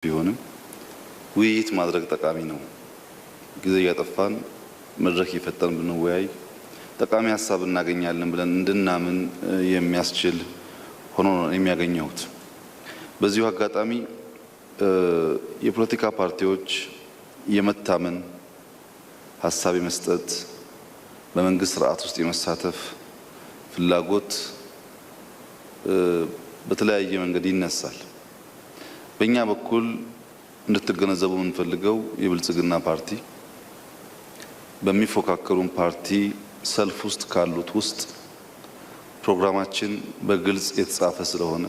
ቢሆንም ውይይት ማድረግ ጠቃሚ ነው። ጊዜ ያጠፋን መድረክ ይፈጠን ብንወያይ ጠቃሚ ሐሳብ እናገኛለን ብለን እንድናምን የሚያስችል ሆኖ ነው የሚያገኘውት። በዚሁ አጋጣሚ የፖለቲካ ፓርቲዎች የመታመን ሐሳብ የመስጠት በመንግስት ስርዓት ውስጥ የመሳተፍ ፍላጎት በተለያየ መንገድ ይነሳል። በእኛ በኩል እንድትገነዘቡ የምንፈልገው የብልጽግና ፓርቲ በሚፎካከሩን ፓርቲ ሰልፍ ውስጥ ካሉት ውስጥ ፕሮግራማችን በግልጽ የተጻፈ ስለሆነ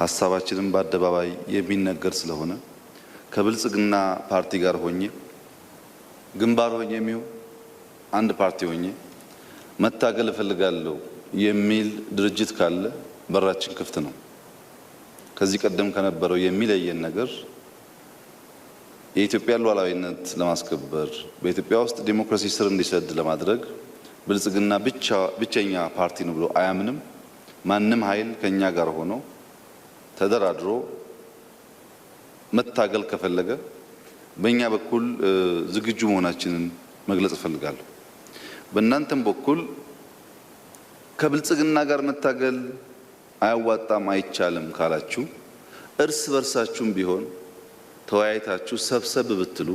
ሐሳባችንን በአደባባይ የሚነገር ስለሆነ ከብልጽግና ፓርቲ ጋር ሆኜ ግንባር ሆኜ የሚሆን አንድ ፓርቲ ሆኜ መታገል እፈልጋለሁ የሚል ድርጅት ካለ በራችን ክፍት ነው። ከዚህ ቀደም ከነበረው የሚለየን ነገር የኢትዮጵያ ሉዓላዊነት ለማስከበር በኢትዮጵያ ውስጥ ዲሞክራሲ ስር እንዲሰድ ለማድረግ ብልጽግና ብቸኛ ፓርቲ ነው ብሎ አያምንም። ማንም ኃይል ከኛ ጋር ሆኖ ተደራድሮ መታገል ከፈለገ በእኛ በኩል ዝግጁ መሆናችንን መግለጽ እፈልጋለሁ። በእናንተም በኩል ከብልጽግና ጋር መታገል አያዋጣም አይቻልም ካላችሁ እርስ በርሳችሁም ቢሆን ተወያይታችሁ ሰብሰብ ብትሉ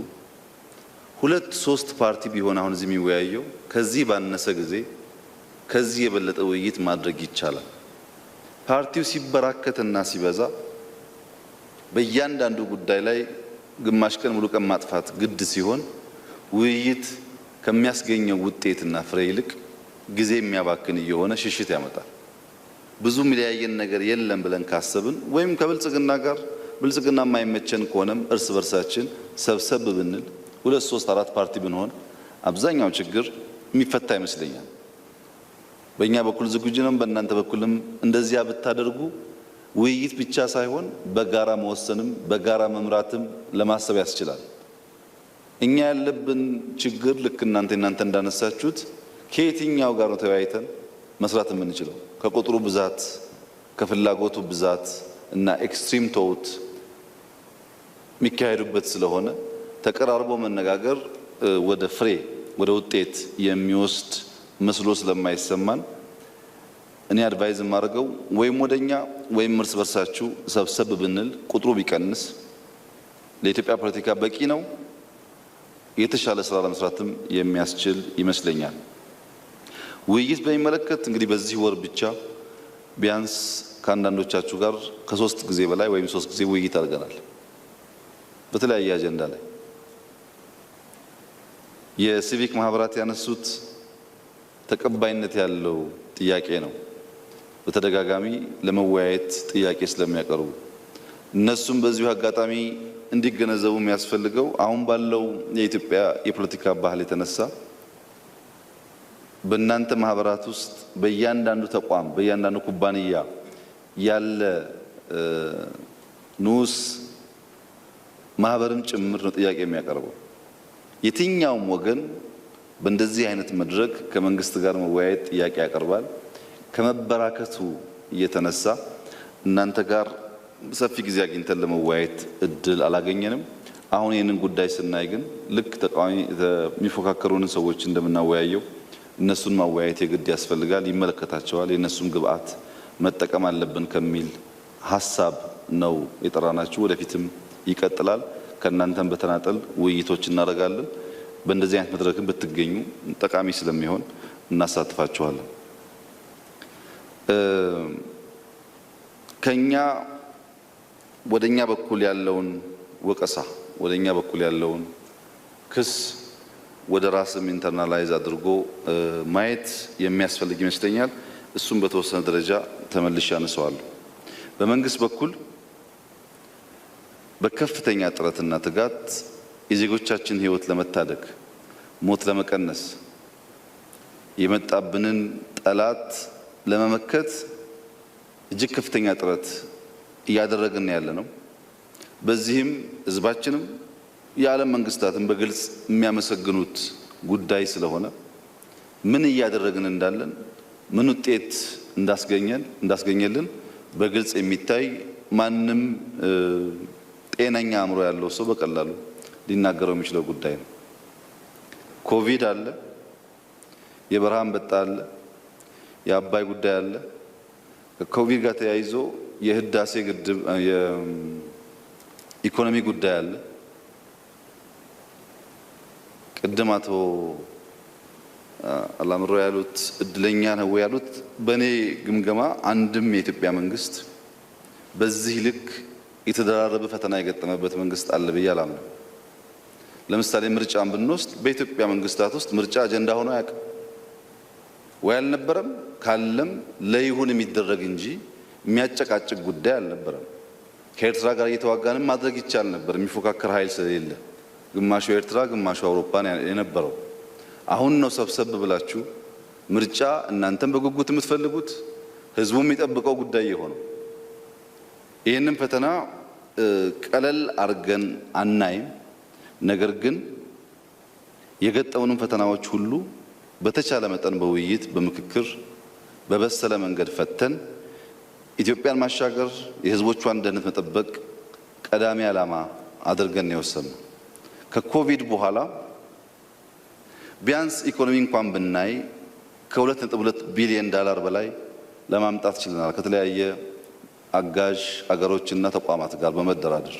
ሁለት ሶስት ፓርቲ ቢሆን አሁን እዚህ የሚወያየው ከዚህ ባነሰ ጊዜ ከዚህ የበለጠ ውይይት ማድረግ ይቻላል። ፓርቲው ሲበራከትና ሲበዛ በእያንዳንዱ ጉዳይ ላይ ግማሽ ቀን ሙሉ ቀን ማጥፋት ግድ ሲሆን ውይይት ከሚያስገኘው ውጤትና ፍሬ ይልቅ ጊዜ የሚያባክን እየሆነ ሽሽት ያመጣል። ብዙ የሚለያየን ነገር የለም ብለን ካሰብን ወይም ከብልጽግና ጋር ብልጽግና የማይመቸን ከሆነም እርስ በርሳችን ሰብሰብ ብንል ሁለት ሶስት አራት ፓርቲ ብንሆን አብዛኛው ችግር የሚፈታ ይመስለኛል። በእኛ በኩል ዝግጁ ነን። በእናንተ በኩልም እንደዚያ ብታደርጉ ውይይት ብቻ ሳይሆን በጋራ መወሰንም በጋራ መምራትም ለማሰብ ያስችላል። እኛ ያለብን ችግር ልክ እናንተ እንዳነሳችሁት ከየትኛው ጋር ነው ተወያይተን መስራት የምንችለው? ከቁጥሩ ብዛት ከፍላጎቱ ብዛት እና ኤክስትሪም ቶት የሚካሄዱበት ስለሆነ ተቀራርቦ መነጋገር ወደ ፍሬ ወደ ውጤት የሚወስድ መስሎ ስለማይሰማን እኔ አድቫይዝ ማድረገው ወይም ወደኛ ወይም እርስ በርሳችሁ ሰብሰብ ብንል ቁጥሩ ቢቀንስ ለኢትዮጵያ ፖለቲካ በቂ ነው። የተሻለ ስራ ለመስራትም የሚያስችል ይመስለኛል። ውይይት በሚመለከት እንግዲህ በዚህ ወር ብቻ ቢያንስ ከአንዳንዶቻችሁ ጋር ከሶስት ጊዜ በላይ ወይም ሶስት ጊዜ ውይይት አድርገናል በተለያየ አጀንዳ ላይ። የሲቪክ ማህበራት ያነሱት ተቀባይነት ያለው ጥያቄ ነው። በተደጋጋሚ ለመወያየት ጥያቄ ስለሚያቀርቡ እነሱም በዚሁ አጋጣሚ እንዲገነዘቡ የሚያስፈልገው አሁን ባለው የኢትዮጵያ የፖለቲካ ባህል የተነሳ በእናንተ ማህበራት ውስጥ በእያንዳንዱ ተቋም በእያንዳንዱ ኩባንያ ያለ ንዑስ ማህበርም ጭምር ነው ጥያቄ የሚያቀርበው። የትኛውም ወገን በእንደዚህ አይነት መድረክ ከመንግስት ጋር መወያየት ጥያቄ ያቀርባል። ከመበራከቱ የተነሳ እናንተ ጋር ሰፊ ጊዜ አግኝተን ለመወያየት እድል አላገኘንም። አሁን ይህንን ጉዳይ ስናይ ግን ልክ ተቃዋሚ የሚፎካከሩን ሰዎች እንደምናወያየው እነሱን ማወያየት የግድ ያስፈልጋል፣ ይመለከታቸዋል፣ የእነሱም ግብአት መጠቀም አለብን ከሚል ሀሳብ ነው የጠራናችሁ። ወደፊትም ይቀጥላል። ከእናንተም በተናጠል ውይይቶች እናደርጋለን። በእንደዚህ አይነት መድረክም ብትገኙ ጠቃሚ ስለሚሆን እናሳትፋችኋለን። ከኛ ወደኛ በኩል ያለውን ወቀሳ ወደኛ በኩል ያለውን ክስ ወደ ራስም ኢንተርናላይዝ አድርጎ ማየት የሚያስፈልግ ይመስለኛል። እሱም በተወሰነ ደረጃ ተመልሼ አነሳዋለሁ። በመንግስት በኩል በከፍተኛ ጥረትና ትጋት የዜጎቻችን ሕይወት ለመታደግ ሞት ለመቀነስ የመጣብንን ጠላት ለመመከት እጅግ ከፍተኛ ጥረት እያደረግን ያለ ነው። በዚህም ህዝባችንም የዓለም መንግስታትን በግልጽ የሚያመሰግኑት ጉዳይ ስለሆነ ምን እያደረግን እንዳለን ምን ውጤት እንዳስገኘልን በግልጽ የሚታይ ማንም ጤነኛ አእምሮ ያለው ሰው በቀላሉ ሊናገረው የሚችለው ጉዳይ ነው። ኮቪድ አለ፣ የበረሃ አንበጣ አለ፣ የአባይ ጉዳይ አለ። ከኮቪድ ጋር ተያይዞ የህዳሴ ግድብ የኢኮኖሚ ጉዳይ አለ። ቅድም አቶ አላምሮ ያሉት እድለኛ ነው ያሉት በእኔ ግምገማ አንድም የኢትዮጵያ መንግስት በዚህ ልክ የተደራረበ ፈተና የገጠመበት መንግስት አለ ብዬ አላምንም። ለምሳሌ ምርጫን ብንወስድ በኢትዮጵያ መንግስታት ውስጥ ምርጫ አጀንዳ ሆኖ አያውቅም ወይ አልነበረም። ካለም ለይሁን የሚደረግ እንጂ የሚያጨቃጭቅ ጉዳይ አልነበረም። ከኤርትራ ጋር እየተዋጋንም ማድረግ ይቻል ነበር፣ የሚፎካከር ኃይል ስለሌለ ግማሹ ኤርትራ ግማሹ አውሮፓን የነበረው። አሁን ነው ሰብሰብ ብላችሁ ምርጫ እናንተም በጉጉት የምትፈልጉት ህዝቡም የሚጠብቀው ጉዳይ የሆነው። ይህንን ፈተና ቀለል አርገን አናይም። ነገር ግን የገጠሙንን ፈተናዎች ሁሉ በተቻለ መጠን በውይይት በምክክር በበሰለ መንገድ ፈተን ኢትዮጵያን ማሻገር የህዝቦቿን ደህንነት መጠበቅ ቀዳሚ ዓላማ አድርገን የወሰንነው። ከኮቪድ በኋላ ቢያንስ ኢኮኖሚ እንኳን ብናይ ከ2.2 ቢሊዮን ዶላር በላይ ለማምጣት ችለናል። ከተለያየ አጋዥ አገሮችና ተቋማት ጋር በመደራደር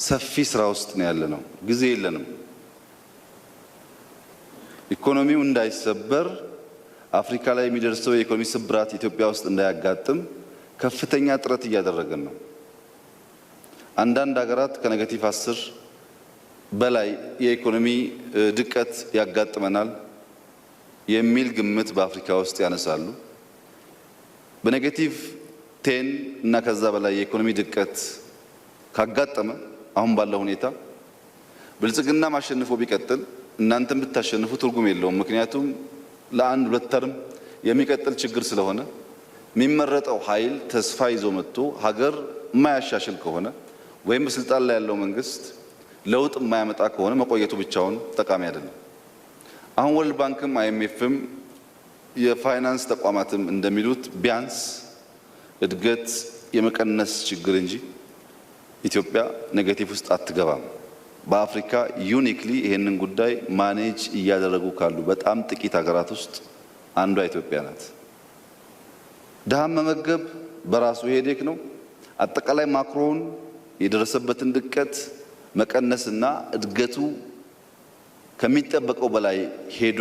ሰፊ ስራ ውስጥ ነው ያለነው። ጊዜ የለንም። ኢኮኖሚው እንዳይሰበር አፍሪካ ላይ የሚደርሰው የኢኮኖሚ ስብራት ኢትዮጵያ ውስጥ እንዳያጋጥም ከፍተኛ ጥረት እያደረግን ነው። አንዳንድ ሀገራት ከኔጌቲቭ 10 በላይ የኢኮኖሚ ድቀት ያጋጥመናል የሚል ግምት በአፍሪካ ውስጥ ያነሳሉ። በኔጌቲቭ 10 እና ከዛ በላይ የኢኮኖሚ ድቀት ካጋጠመ አሁን ባለው ሁኔታ ብልጽግና ማሸነፉ ቢቀጥል እናንተም ብታሸንፉ ትርጉም የለውም። ምክንያቱም ለአንድ ሁለት ተርም የሚቀጥል ችግር ስለሆነ የሚመረጠው ኃይል ተስፋ ይዞ መጥቶ ሀገር የማያሻሽል ከሆነ ወይም በስልጣን ላይ ያለው መንግስት ለውጥ የማያመጣ ከሆነ መቆየቱ ብቻውን ጠቃሚ አይደለም። አሁን ወርልድ ባንክም አይኤምኤፍም የፋይናንስ ተቋማትም እንደሚሉት ቢያንስ እድገት የመቀነስ ችግር እንጂ ኢትዮጵያ ኔጌቲቭ ውስጥ አትገባም። በአፍሪካ ዩኒክሊ ይሄንን ጉዳይ ማኔጅ እያደረጉ ካሉ በጣም ጥቂት ሀገራት ውስጥ አንዷ ኢትዮጵያ ናት። ድሃም መመገብ በራሱ ሄዴክ ነው። አጠቃላይ ማክሮውን የደረሰበትን ድቀት መቀነስና እድገቱ ከሚጠበቀው በላይ ሄዶ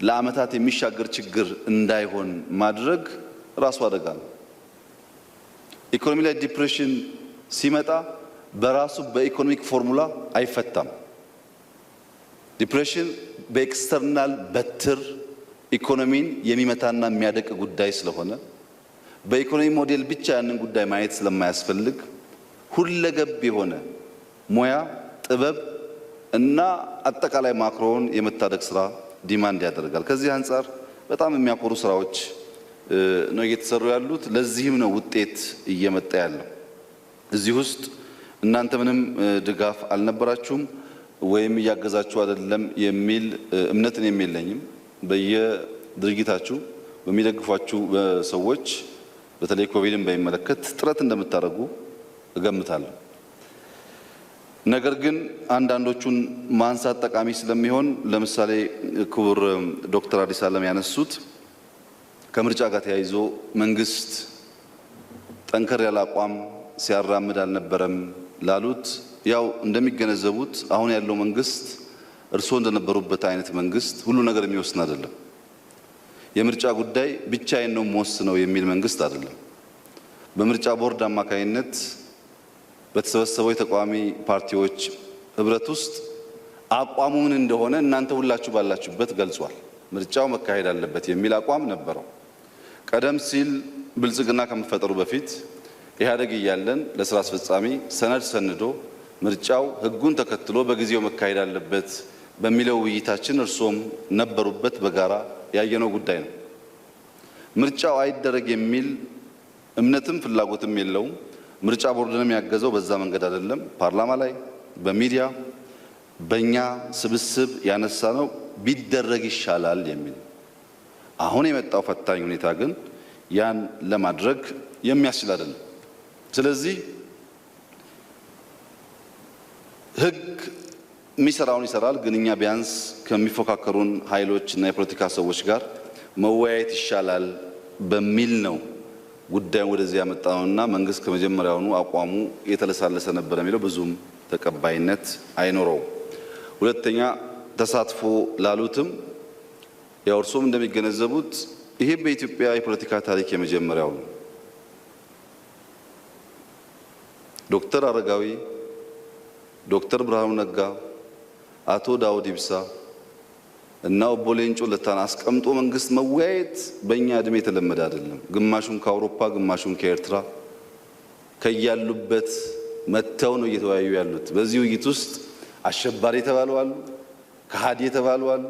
ለዓመታት የሚሻገር ችግር እንዳይሆን ማድረግ ራሱ አደጋ ነው። ኢኮኖሚ ላይ ዲፕሬሽን ሲመጣ በራሱ በኢኮኖሚክ ፎርሙላ አይፈታም። ዲፕሬሽን በኤክስተርናል በትር ኢኮኖሚን የሚመታና የሚያደቅ ጉዳይ ስለሆነ በኢኮኖሚ ሞዴል ብቻ ያንን ጉዳይ ማየት ስለማያስፈልግ ሁለገብ የሆነ ሙያ ጥበብ እና አጠቃላይ ማክሮውን የመታደግ ስራ ዲማንድ ያደርጋል። ከዚህ አንፃር በጣም የሚያኮሩ ስራዎች ነው እየተሰሩ ያሉት። ለዚህም ነው ውጤት እየመጣ ያለው። እዚህ ውስጥ እናንተ ምንም ድጋፍ አልነበራችሁም ወይም እያገዛችሁ አይደለም የሚል እምነትን የለኝም። በየድርጊታችሁ በሚደግፏችሁ ሰዎች በተለይ ኮቪድን በሚመለከት ጥረት እንደምታደርጉ እገምታለሁ። ነገር ግን አንዳንዶቹን ማንሳት ጠቃሚ ስለሚሆን ለምሳሌ ክቡር ዶክተር አዲስ ዓለም ያነሱት ከምርጫ ጋር ተያይዞ መንግስት ጠንከር ያለ አቋም ሲያራምድ አልነበረም ላሉት ያው እንደሚገነዘቡት አሁን ያለው መንግስት እርስዎ እንደነበሩበት አይነት መንግስት ሁሉ ነገር የሚወስን አይደለም። የምርጫ ጉዳይ ብቻዬን ነው የምወስነው የሚል መንግስት አይደለም። በምርጫ ቦርድ አማካይነት በተሰበሰበው የተቃዋሚ ፓርቲዎች ህብረት ውስጥ አቋሙ ምን እንደሆነ እናንተ ሁላችሁ ባላችሁበት ገልጿል። ምርጫው መካሄድ አለበት የሚል አቋም ነበረው። ቀደም ሲል ብልጽግና ከመፈጠሩ በፊት ኢህአዴግ እያለን ለስራ አስፈጻሚ ሰነድ ሰንዶ ምርጫው ህጉን ተከትሎ በጊዜው መካሄድ አለበት በሚለው ውይይታችን እርሶም ነበሩበት፣ በጋራ ያየነው ጉዳይ ነው። ምርጫው አይደረግ የሚል እምነትም ፍላጎትም የለውም። ምርጫ ቦርድንም ያገዘው በዛ መንገድ አይደለም። ፓርላማ ላይ በሚዲያ በእኛ ስብስብ ያነሳ ነው ቢደረግ ይሻላል የሚል። አሁን የመጣው ፈታኝ ሁኔታ ግን ያን ለማድረግ የሚያስችል አይደለም። ስለዚህ ህግ የሚሰራውን ይሰራል። ግን እኛ ቢያንስ ከሚፎካከሩን ኃይሎች እና የፖለቲካ ሰዎች ጋር መወያየት ይሻላል በሚል ነው ጉዳዩን ወደዚህ ያመጣውና መንግስት ከመጀመሪያውኑ አቋሙ የተለሳለሰ ነበር የሚለው ብዙም ተቀባይነት አይኖረውም። ሁለተኛ ተሳትፎ ላሉትም ያው እርሶም እንደሚገነዘቡት ይሄ በኢትዮጵያ የፖለቲካ ታሪክ የመጀመሪያው ነው። ዶክተር አረጋዊ፣ ዶክተር ብርሃኑ ነጋ፣ አቶ ዳውድ ኢብሳ እና ኦቦ ሌንጮ ለታን አስቀምጦ መንግስት መወያየት በእኛ እድሜ የተለመደ አይደለም። ግማሹን ከአውሮፓ ግማሹን ከኤርትራ ከያሉበት መተው ነው እየተወያዩ ያሉት። በዚህ ውይይት ውስጥ አሸባሪ የተባሉ አሉ፣ ከሃዲ የተባሉ አሉ፣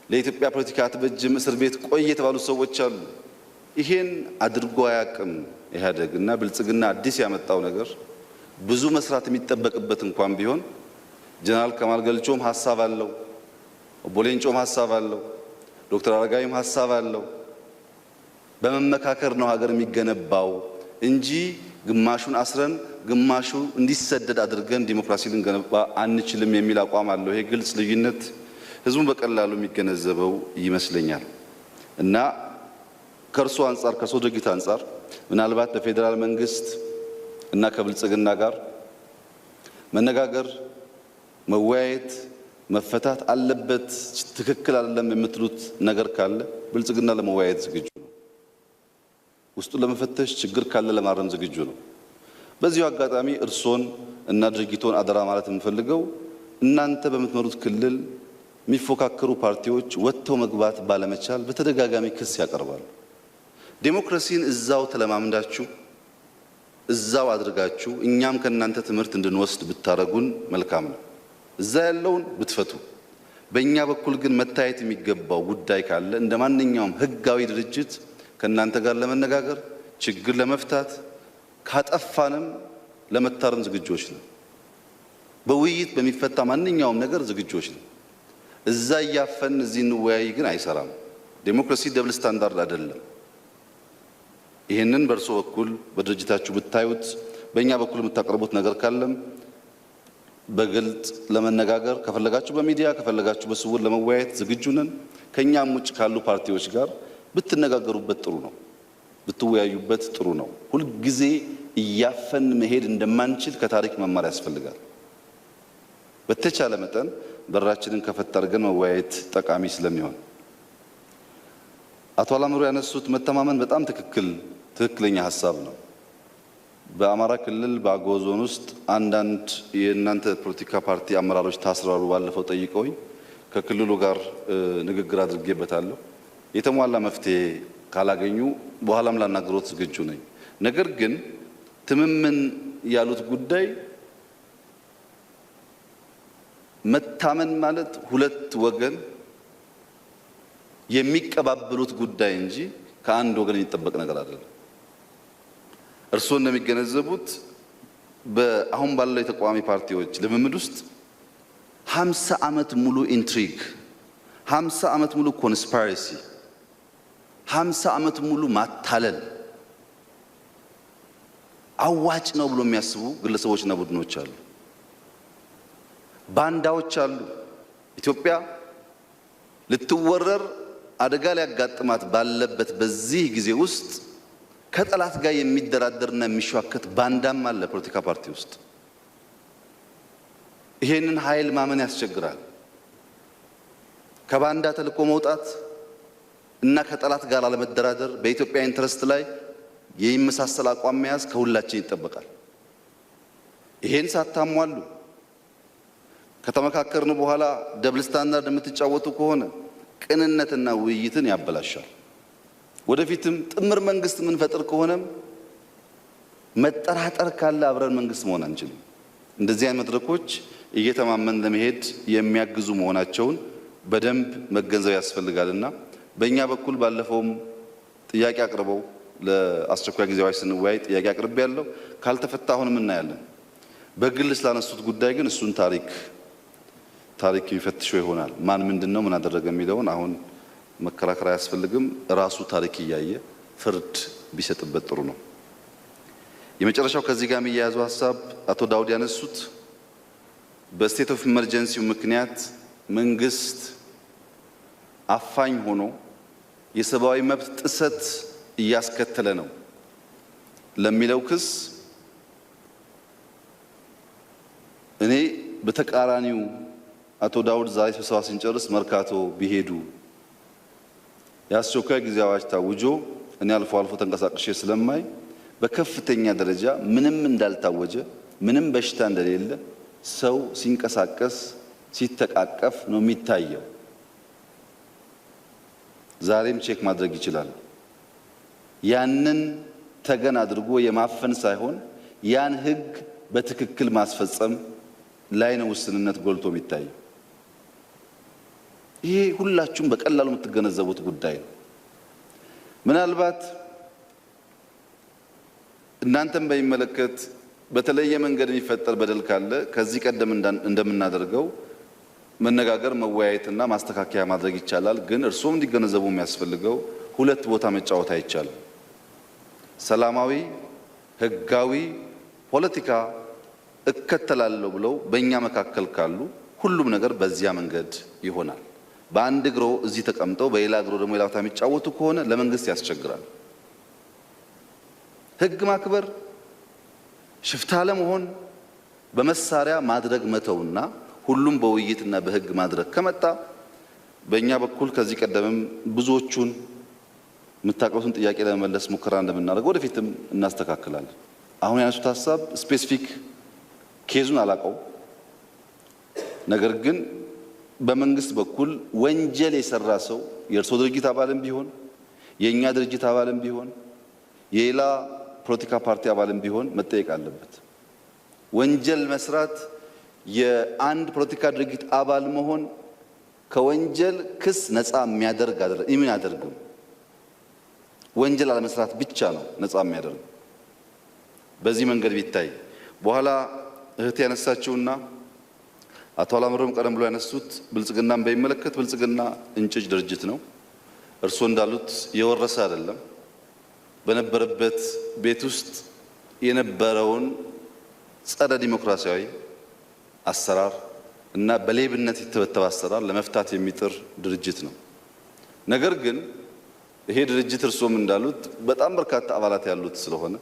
ለኢትዮጵያ ፖለቲካ አትበጅም እስር ቤት ቆይ የተባሉ ሰዎች አሉ። ይሄን አድርጎ አያውቅም ኢህአዴግ እና ብልጽግና አዲስ ያመጣው ነገር ብዙ መስራት የሚጠበቅበት እንኳን ቢሆን ጀነራል ከማል ገልቾም ሐሳብ አለው፣ ኦቦ ሌንጮም ሐሳብ አለው፣ ዶክተር አረጋዊም ሐሳብ አለው። በመመካከር ነው ሀገር የሚገነባው እንጂ ግማሹን አስረን ግማሹ እንዲሰደድ አድርገን ዲሞክራሲ ልንገነባ አንችልም የሚል አቋም አለው። ይሄ ግልጽ ልዩነት ህዝቡን በቀላሉ የሚገነዘበው ይመስለኛል እና ከእርሱ አንጻር ከእርሱ ድርጊት አንጻር ምናልባት በፌዴራል መንግስት እና ከብልጽግና ጋር መነጋገር፣ መወያየት፣ መፈታት አለበት ትክክል አይደለም የምትሉት ነገር ካለ ብልጽግና ለመወያየት ዝግጁ ነው። ውስጡን ለመፈተሽ ችግር ካለ ለማረም ዝግጁ ነው። በዚሁ አጋጣሚ እርሶን እና ድርጊቶን አደራ ማለት የምፈልገው እናንተ በምትመሩት ክልል የሚፎካከሩ ፓርቲዎች ወጥተው መግባት ባለመቻል በተደጋጋሚ ክስ ያቀርባሉ። ዴሞክራሲን እዛው ተለማምዳችሁ እዛው አድርጋችሁ እኛም ከእናንተ ትምህርት እንድንወስድ ብታረጉን መልካም ነው። እዛ ያለውን ብትፈቱ፣ በእኛ በኩል ግን መታየት የሚገባው ጉዳይ ካለ እንደ ማንኛውም ህጋዊ ድርጅት ከእናንተ ጋር ለመነጋገር ችግር ለመፍታት ካጠፋንም ለመታረም ዝግጆች ነው። በውይይት በሚፈታ ማንኛውም ነገር ዝግጆች ነው። እዛ እያፈን እዚህ እንወያይ ግን አይሰራም። ዴሞክራሲ ደብል ስታንዳርድ አይደለም። ይሄንን በእርሶ በኩል በድርጅታችሁ ብታዩት፣ በእኛ በኩል የምታቀርቡት ነገር ካለም በግልጽ ለመነጋገር ከፈለጋችሁ በሚዲያ ከፈለጋችሁ በስውር ለመወያየት ዝግጁ ነን። ከኛም ውጭ ካሉ ፓርቲዎች ጋር ብትነጋገሩበት ጥሩ ነው፣ ብትወያዩበት ጥሩ ነው። ሁል ጊዜ እያፈን መሄድ እንደማንችል ከታሪክ መማር ያስፈልጋል። በተቻለ መጠን በራችንን ከፈት አድርገን መወያየት ጠቃሚ ስለሚሆን አቶ አላምሮ ያነሱት መተማመን በጣም ትክክለኛ ሐሳብ ነው። በአማራ ክልል በአገው ዞን ውስጥ አንዳንድ የእናንተ ፖለቲካ ፓርቲ አመራሮች ታስራሉ። ባለፈው ጠይቀውኝ ከክልሉ ጋር ንግግር አድርጌበታለሁ። የተሟላ መፍትሄ ካላገኙ በኋላም ላናግሮት ዝግጁ ነኝ። ነገር ግን ትምምን ያሉት ጉዳይ መታመን ማለት ሁለት ወገን የሚቀባበሉት ጉዳይ እንጂ ከአንድ ወገን የሚጠበቅ ነገር አይደለም። እርስዎ እንደሚገነዘቡት በአሁን ባለው የተቃዋሚ ፓርቲዎች ልምምድ ውስጥ 50 ዓመት ሙሉ ኢንትሪግ፣ 50 ዓመት ሙሉ ኮንስፓይረሲ፣ 50 ዓመት ሙሉ ማታለል አዋጭ ነው ብሎ የሚያስቡ ግለሰቦችና ቡድኖች አሉ። ባንዳዎች አሉ። ኢትዮጵያ ልትወረር አደጋ ሊያጋጥማት ባለበት በዚህ ጊዜ ውስጥ ከጠላት ጋር የሚደራደርና የሚሸዋከት ባንዳም አለ ፖለቲካ ፓርቲ ውስጥ። ይሄንን ኃይል ማመን ያስቸግራል። ከባንዳ ተልቆ መውጣት እና ከጠላት ጋር አለመደራደር፣ በኢትዮጵያ ኢንትረስት ላይ የሚመሳሰል አቋም መያዝ ከሁላችን ይጠበቃል። ይሄን ሳታሟሉ ከተመካከርን በኋላ ደብል ስታንዳርድ የምትጫወቱ ከሆነ ቅንነትና ውይይትን ያበላሻል። ወደፊትም ጥምር መንግስት የምንፈጥር ከሆነም መጠራጠር ካለ አብረን መንግስት መሆን አንችልም። እንደዚህ አይነት መድረኮች እየተማመን ለመሄድ የሚያግዙ መሆናቸውን በደንብ መገንዘብ ያስፈልጋልና በእኛ በኩል ባለፈውም ጥያቄ አቅርበው ለአስቸኳይ ጊዜ አዋጅ ስንወያይ ጥያቄ አቅርቤ ያለው ካልተፈታ አሁንም እናያለን። በግል ስላነሱት ጉዳይ ግን እሱን ታሪክ ይፈትሸው ይሆናል። ማን ምንድነው ምን አደረገ የሚለውን አሁን መከራከር አያስፈልግም። ራሱ ታሪክ እያየ ፍርድ ቢሰጥበት ጥሩ ነው። የመጨረሻው ከዚህ ጋር የሚያያዘው ሐሳብ አቶ ዳውድ ያነሱት በስቴት ኦፍ ኢመርጀንሲ ምክንያት መንግስት አፋኝ ሆኖ የሰብአዊ መብት ጥሰት እያስከተለ ነው ለሚለው ክስ እኔ በተቃራኒው አቶ ዳውድ ዛሬ ስብሰባ ስንጨርስ መርካቶ ቢሄዱ የአስቸኳይ ጊዜ አዋጅ ታውጆ እኔ አልፎ አልፎ ተንቀሳቅሼ ስለማይ በከፍተኛ ደረጃ ምንም እንዳልታወጀ ምንም በሽታ እንደሌለ ሰው ሲንቀሳቀስ ሲተቃቀፍ ነው የሚታየው። ዛሬም ቼክ ማድረግ ይችላል። ያንን ተገን አድርጎ የማፈን ሳይሆን ያን ህግ በትክክል ማስፈጸም ላይ ነው ውስንነት ጎልቶ የሚታየው። ይሄ ሁላችሁም በቀላሉ የምትገነዘቡት ጉዳይ ነው። ምናልባት እናንተም በሚመለከት በተለየ መንገድ የሚፈጠር በደል ካለ ከዚህ ቀደም እንደምናደርገው መነጋገር መወያየትና ማስተካከያ ማድረግ ይቻላል። ግን እርሶም እንዲገነዘቡ የሚያስፈልገው ሁለት ቦታ መጫወት አይቻልም። ሰላማዊ ህጋዊ ፖለቲካ እከተላለሁ ብለው በእኛ መካከል ካሉ ሁሉም ነገር በዚያ መንገድ ይሆናል። በአንድ እግሮ እዚህ ተቀምጠው በሌላ እግሮ ደግሞ ሌላ ቦታ የሚጫወቱ ከሆነ ለመንግስት ያስቸግራል። ህግ ማክበር ሽፍታ ለመሆን በመሳሪያ ማድረግ መተውና ሁሉም በውይይትና በህግ ማድረግ ከመጣ በእኛ በኩል ከዚህ ቀደምም ብዙዎቹን የምታቀሩትን ጥያቄ ለመመለስ ሙከራ እንደምናደርገው ወደፊትም እናስተካክላለን። አሁን ያነሱት ሀሳብ ስፔሲፊክ ኬዙን አላቀው፣ ነገር ግን በመንግስት በኩል ወንጀል የሰራ ሰው የእርሶ ድርጅት አባልም ቢሆን የእኛ ድርጅት አባልም ቢሆን የሌላ ፖለቲካ ፓርቲ አባልም ቢሆን መጠየቅ አለበት። ወንጀል መስራት የአንድ ፖለቲካ ድርጅት አባል መሆን ከወንጀል ክስ ነፃ የሚያደርግ አይደለም። ምን ያደርግም? ወንጀል አለመስራት ብቻ ነው ነፃ የሚያደርግ። በዚህ መንገድ ቢታይ በኋላ እህት ያነሳችውና አቶ አላምሮም ቀደም ብሎ ያነሱት ብልጽግናን በሚመለከት ብልጽግና እንጭጭ ድርጅት ነው። እርሶ እንዳሉት የወረሰ አይደለም። በነበረበት ቤት ውስጥ የነበረውን ጸረ ዲሞክራሲያዊ አሰራር እና በሌብነት የተበተበ አሰራር ለመፍታት የሚጥር ድርጅት ነው። ነገር ግን ይሄ ድርጅት እርሶም እንዳሉት በጣም በርካታ አባላት ያሉት ስለሆነ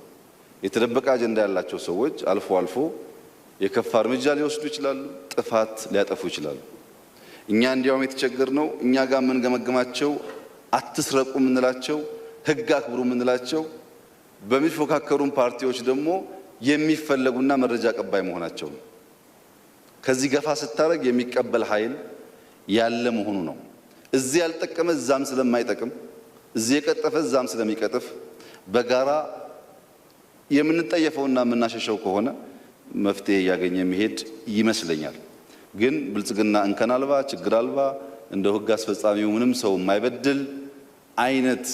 የተደበቀ አጀንዳ ያላቸው ሰዎች አልፎ አልፎ የከፋ እርምጃ ሊወስዱ ይችላሉ፣ ጥፋት ሊያጠፉ ይችላሉ። እኛ እንዲያውም የተቸገርነው እኛ ጋር የምንገመግማቸው አትስረቁ የምንላቸው ህግ አክብሩ የምንላቸው በሚፎካከሩን ፓርቲዎች ደግሞ የሚፈለጉና መረጃ ቀባይ መሆናቸው ነው። ከዚህ ገፋ ስታረግ የሚቀበል ኃይል ያለ መሆኑ ነው። እዚህ ያልጠቀመ እዛም ስለማይጠቅም፣ እዚህ የቀጠፈ እዛም ስለሚቀጥፍ በጋራ የምንጠየፈውና የምናሸሸው ከሆነ መፍትሄ ያገኘ መሄድ ይመስለኛል። ግን ብልጽግና እንከን አልባ ችግር አልባ እንደው ህግ አስፈጻሚው ምንም ሰው የማይበድል አይነት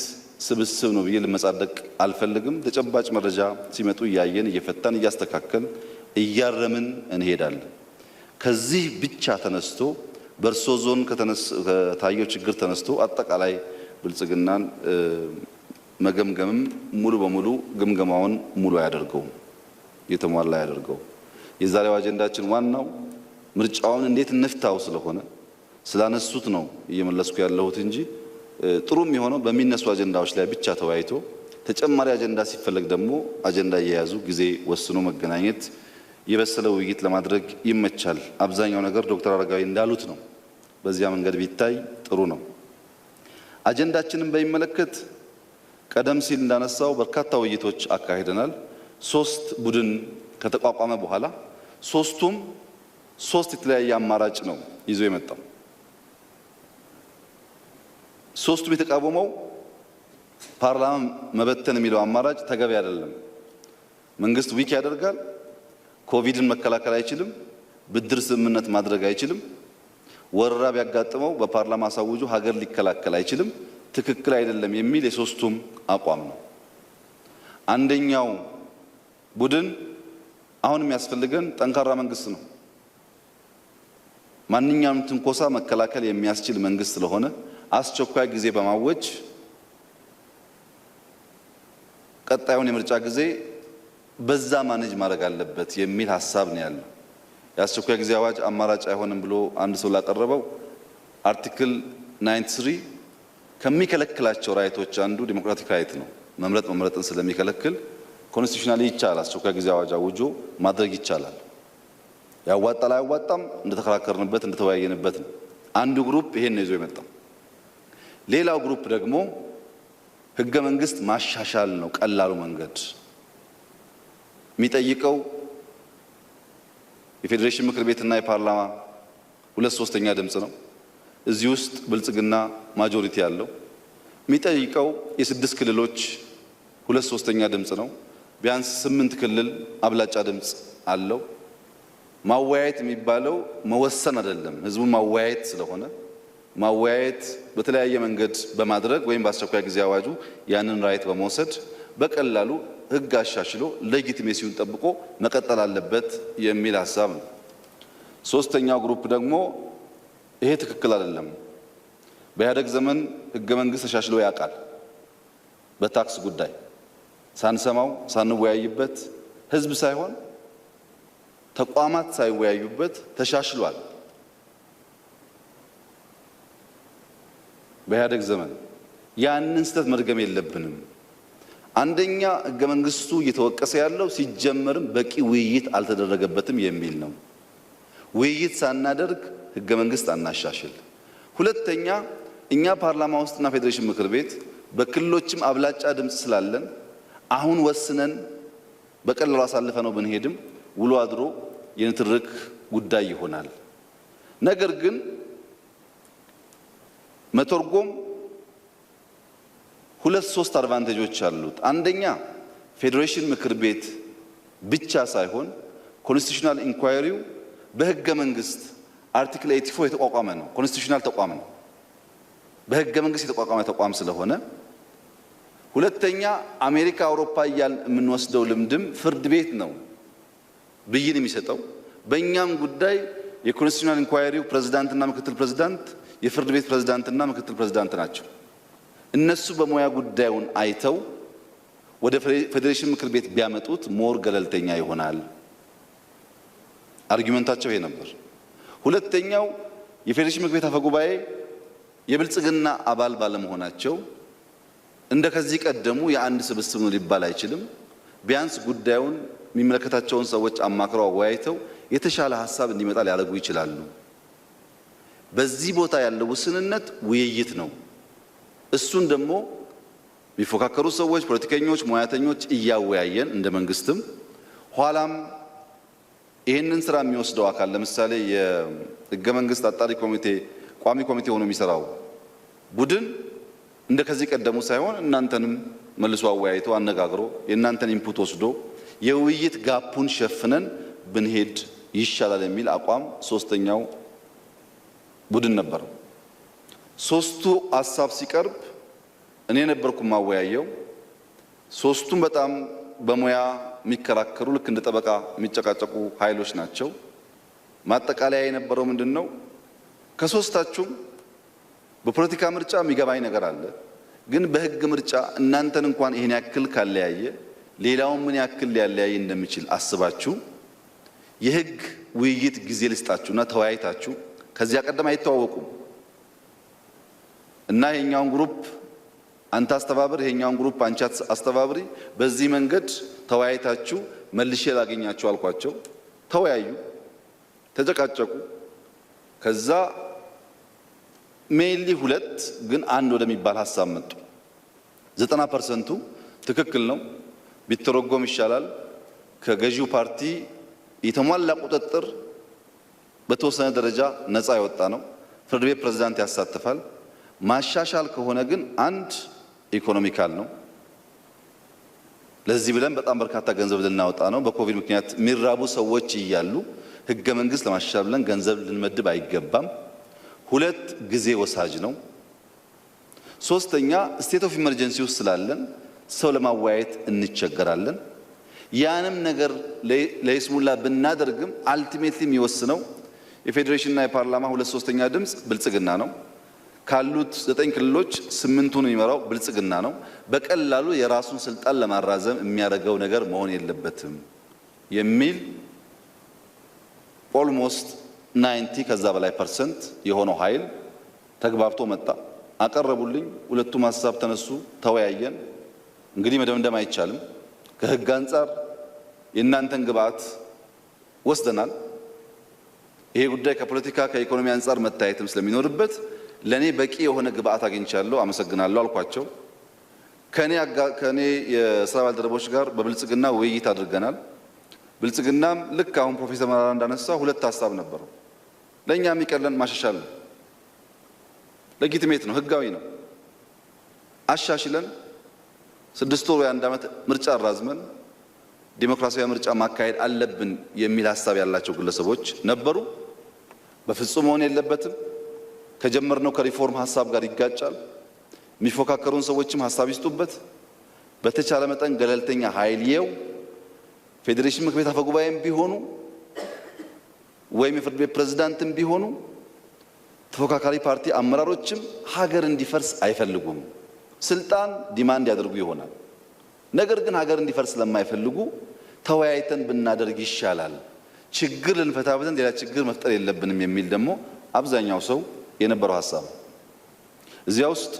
ስብስብ ነው ብዬ ለመጻደቅ አልፈልግም። ተጨባጭ መረጃ ሲመጡ እያየን እየፈታን እያስተካከል እያረምን እንሄዳለን። ከዚህ ብቻ ተነስቶ በርሶ ዞን ከታየው ችግር ተነስቶ አጠቃላይ ብልጽግናን መገምገምም ሙሉ በሙሉ ግምገማውን ሙሉ አያደርገውም፣ የተሟላ አያደርገው። የዛሬው አጀንዳችን ዋናው ምርጫውን እንዴት እንፍታው ስለሆነ ስላነሱት ነው እየመለስኩ ያለሁት እንጂ ጥሩም የሆነው በሚነሱ አጀንዳዎች ላይ ብቻ ተወያይቶ ተጨማሪ አጀንዳ ሲፈለግ ደግሞ አጀንዳ እየያዙ ጊዜ ወስኖ መገናኘት የበሰለ ውይይት ለማድረግ ይመቻል። አብዛኛው ነገር ዶክተር አረጋዊ እንዳሉት ነው። በዚያ መንገድ ቢታይ ጥሩ ነው። አጀንዳችንን በሚመለከት ቀደም ሲል እንዳነሳው በርካታ ውይይቶች አካሂደናል። 3 ቡድን ከተቋቋመ በኋላ ሶስቱም 3 የተለያየ አማራጭ ነው ይዞ የመጣው። ሶስቱም የተቃወመው ፓርላማ መበተን የሚለው አማራጭ ተገቢ አይደለም፣ መንግስት ዊክ ያደርጋል፣ ኮቪድን መከላከል አይችልም፣ ብድር ስምምነት ማድረግ አይችልም፣ ወረራ ቢያጋጥመው በፓርላማ አሳውጆ ሀገር ሊከላከል አይችልም፣ ትክክል አይደለም የሚል የሶስቱም አቋም ነው። አንደኛው ቡድን አሁን የሚያስፈልገን ጠንካራ መንግስት ነው፣ ማንኛውም ትንኮሳ መከላከል የሚያስችል መንግስት ስለሆነ አስቸኳይ ጊዜ በማወጅ ቀጣዩን የምርጫ ጊዜ በዛ ማኔጅ ማድረግ አለበት የሚል ሐሳብ ነው ያለው። የአስቸኳይ ጊዜ አዋጅ አማራጭ አይሆንም ብሎ አንድ ሰው ላቀረበው አርቲክል 93 ከሚከለክላቸው ራይቶች አንዱ ዲሞክራቲክ ራይት ነው። መምረጥን ስለሚከለክል ኮንስቲቱሽናሊ ይቻላል። አስቸኳይ ጊዜ አዋጅ አውጆ ማድረግ ይቻላል። ያዋጣል አያዋጣም እንደተከራከርንበት እንደተወያየንበት ነው። አንዱ ግሩፕ ይሄን ነው ይዞ የመጣው። ሌላው ግሩፕ ደግሞ ህገ መንግስት ማሻሻል ነው ቀላሉ መንገድ። የሚጠይቀው የፌዴሬሽን ምክር ቤትና የፓርላማ 2/3 ድምጽ ነው። እዚህ ውስጥ ብልጽግና ማጆሪቲ ያለው። የሚጠይቀው የ6 ክልሎች 2/3 ድምጽ ነው። ቢያንስ 8 ክልል አብላጫ ድምጽ አለው። ማወያየት የሚባለው መወሰን አይደለም፣ ህዝቡን ማወያየት ስለሆነ ማወያየት በተለያየ መንገድ በማድረግ ወይም በአስቸኳይ ጊዜ አዋጁ ያንን ራይት በመውሰድ በቀላሉ ህግ አሻሽሎ ሌጂቲሜሲውን ጠብቆ መቀጠል አለበት የሚል ሐሳብ ነው። ሶስተኛው ግሩፕ ደግሞ ይሄ ትክክል አይደለም፣ በኢህአደግ ዘመን ህገ መንግስት ተሻሽሎ ያውቃል፣ በታክስ ጉዳይ ሳንሰማው ሳንወያይበት ህዝብ ሳይሆን ተቋማት ሳይወያዩበት ተሻሽሏል። በኢህአደግ ዘመን ያንን ስህተት መድገም የለብንም። አንደኛ ህገ መንግስቱ እየተወቀሰ ያለው ሲጀመርም በቂ ውይይት አልተደረገበትም የሚል ነው። ውይይት ሳናደርግ ህገ መንግስት አናሻሽል። ሁለተኛ እኛ ፓርላማ ውስጥና ፌዴሬሽን ምክር ቤት በክልሎችም አብላጫ ድምጽ ስላለን አሁን ወስነን በቀላሉ አሳልፈነው ብንሄድም ውሎ አድሮ የንትርክ ጉዳይ ይሆናል። ነገር ግን መተርጎም 2-3 አድቫንቴጆች አሉት። አንደኛ ፌዴሬሽን ምክር ቤት ብቻ ሳይሆን ኮንስቲቱሽናል ኢንኳየሪው በህገ መንግስት አርቲክል 84 የተቋቋመ ነው። ኮንስቲቱሽናል ተቋም ነው፣ በህገ መንግስት የተቋቋመ ተቋም ስለሆነ። ሁለተኛ አሜሪካ፣ አውሮፓ እያልን የምንወስደው ልምድም ፍርድ ቤት ነው ብይን የሚሰጠው። በእኛም ጉዳይ የኮንስቲቱሽናል ኢንኳየሪው ፕሬዝዳንትና ምክትል ፕሬዝዳንት የፍርድ ቤት ፕሬዝዳንትና ምክትል ፕሬዝዳንት ናቸው። እነሱ በሙያ ጉዳዩን አይተው ወደ ፌዴሬሽን ምክር ቤት ቢያመጡት ሞር ገለልተኛ ይሆናል። አርጊመንታቸው ይሄ ነበር። ሁለተኛው የፌዴሬሽን ምክር ቤት አፈጉባኤ የብልጽግና አባል ባለመሆናቸው እንደ ከዚህ ቀደሙ የአንድ ስብስብ ነው ሊባል አይችልም። ቢያንስ ጉዳዩን የሚመለከታቸውን ሰዎች አማክረው አወያይተው የተሻለ ሐሳብ እንዲመጣ ሊያደርጉ ይችላሉ። በዚህ ቦታ ያለው ውስንነት ውይይት ነው። እሱን ደግሞ የሚፎካከሩ ሰዎች፣ ፖለቲከኞች፣ ሙያተኞች እያወያየን እንደ መንግስትም ኋላም ይህንን ስራ የሚወስደው አካል ለምሳሌ የህገ መንግስት አጣሪ ኮሚቴ ቋሚ ኮሚቴ ሆኖ የሚሰራው ቡድን እንደ ከዚህ ቀደሙ ሳይሆን እናንተንም መልሶ አወያይቶ አነጋግሮ የእናንተን ኢንፑት ወስዶ የውይይት ጋፑን ሸፍነን ብንሄድ ይሻላል የሚል አቋም ሶስተኛው ቡድን ነበር። ሶስቱ ሐሳብ ሲቀርብ እኔ ነበርኩ ማወያየው። ሶስቱም በጣም በሙያ የሚከራከሩ ልክ እንደ ጠበቃ የሚጨቃጨቁ ኃይሎች ናቸው። ማጠቃለያ የነበረው ምንድነው? ከሶስታችሁም በፖለቲካ ምርጫ የሚገባኝ ነገር አለ፣ ግን በህግ ምርጫ እናንተን እንኳን ይሄን ያክል ካለያየ ሌላውን ምን ያክል ሊያለያይ እንደሚችል አስባችሁ የህግ ውይይት ጊዜ ልስጣችሁና ተወያይታችሁ ከዚያ ቀደም አይተዋወቁም እና ይሄኛውን ግሩፕ አንተ አስተባብር፣ ይሄኛውን ግሩፕ አንቺ አስተባብሪ፣ በዚህ መንገድ ተወያይታችሁ መልሼ ላገኛችሁ አልኳቸው። ተወያዩ፣ ተጨቃጨቁ። ከዛ ሜይሊ ሁለት ግን አንድ ወደሚባል ሐሳብ መጡ። 90% ትክክል ነው፣ ቢተረጎም ይሻላል፣ ከገዢው ፓርቲ የተሟላ ቁጥጥር በተወሰነ ደረጃ ነፃ ያወጣ ነው፣ ፍርድ ቤት ፕሬዝዳንት ያሳትፋል። ማሻሻል ከሆነ ግን አንድ ኢኮኖሚካል ነው፣ ለዚህ ብለን በጣም በርካታ ገንዘብ ልናወጣ ነው። በኮቪድ ምክንያት የሚራቡ ሰዎች እያሉ ህገ መንግስት ለማሻሻል ብለን ገንዘብ ልንመድብ አይገባም። ሁለት ጊዜ ወሳጅ ነው። ሶስተኛ ስቴት ኦፍ ኢመርጀንሲ ውስጥ ስላለን ሰው ለማወያየት እንቸገራለን። ያንም ነገር ለይስሙላ ብናደርግም አልቲሜትሊ የሚወስነው የፌዴሬሽንና የፓርላማ 2/3 ድምጽ ብልጽግና ነው። ካሉት 9 ክልሎች 8ቱን የሚመራው ብልጽግና ነው። በቀላሉ የራሱን ስልጣን ለማራዘም የሚያደርገው ነገር መሆን የለበትም የሚል ኦልሞስት 90 ከዛ በላይ ፐርሰንት የሆነው ኃይል ተግባብቶ መጣ። አቀረቡልኝ። ሁለቱም ሐሳብ ተነሱ፣ ተወያየን። እንግዲህ መደምደም አይቻልም። ከህግ አንፃር የእናንተን ግብአት ወስደናል። ይሄ ጉዳይ ከፖለቲካ ከኢኮኖሚ አንፃር መታየትም ስለሚኖርበት ለኔ በቂ የሆነ ግብአት አግኝቻለሁ፣ አመሰግናለሁ አልኳቸው። ከኔ የስራ ባልደረቦች ጋር በብልጽግና ውይይት አድርገናል። ብልጽግናም ልክ አሁን ፕሮፌሰር መራራ እንዳነሳው ሁለት ሐሳብ ነበረው። ለኛ የሚቀለን ማሻሻል ነው። ለጊትሜት ነው፣ ህጋዊ ነው። አሻሽለን 6 ወር ወይ 1 ዓመት ምርጫ አራዝመን ዲሞክራሲያዊ ምርጫ ማካሄድ አለብን የሚል ሐሳብ ያላቸው ግለሰቦች ነበሩ። በፍጹም መሆን የለበትም፣ ከጀመርነው ከሪፎርም ሐሳብ ጋር ይጋጫል፣ የሚፎካከሩን ሰዎችም ሐሳብ ይስጡበት፣ በተቻለ መጠን ገለልተኛ ኃይል ይየው፣ ፌዴሬሽን ምክር ቤት አፈ ጉባኤም ቢሆኑ ወይም የፍርድ ቤት ፕሬዝዳንትም ቢሆኑ ተፎካካሪ ፓርቲ አመራሮችም ሀገር እንዲፈርስ አይፈልጉም። ስልጣን ዲማንድ ያደርጉ ይሆናል። ነገር ግን ሀገር እንዲፈርስ ስለማይፈልጉ ተወያይተን ብናደርግ ይሻላል። ችግር ልንፈታ ብለን ሌላ ችግር መፍጠር የለብንም የሚል ደግሞ አብዛኛው ሰው የነበረው ሐሳብ። እዚያ ውስጥ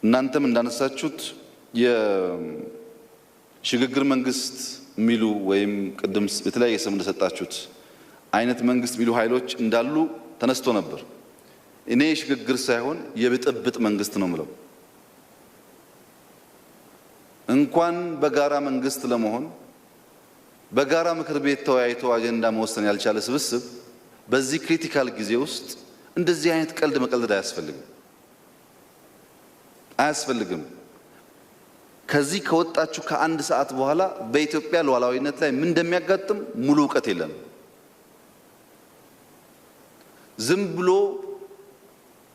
እናንተም እንዳነሳችሁት የሽግግር መንግስት የሚሉ ወይም ቅድም የተለያየ ስም እንደሰጣችሁት አይነት መንግስት የሚሉ ኃይሎች እንዳሉ ተነስቶ ነበር። እኔ ሽግግር ሳይሆን የብጥብጥ መንግስት ነው የምለው። እንኳን በጋራ መንግስት ለመሆን በጋራ ምክር ቤት ተወያይቶ አጀንዳ መወሰን ያልቻለ ስብስብ በዚህ ክሪቲካል ጊዜ ውስጥ እንደዚህ አይነት ቀልድ መቀለድ አያስፈልግም። ከዚህ ከወጣችሁ ከአንድ ሰዓት በኋላ በኢትዮጵያ ሉዓላዊነት ላይ ምን እንደሚያጋጥም ሙሉ ዕውቀት የለም። ዝም ብሎ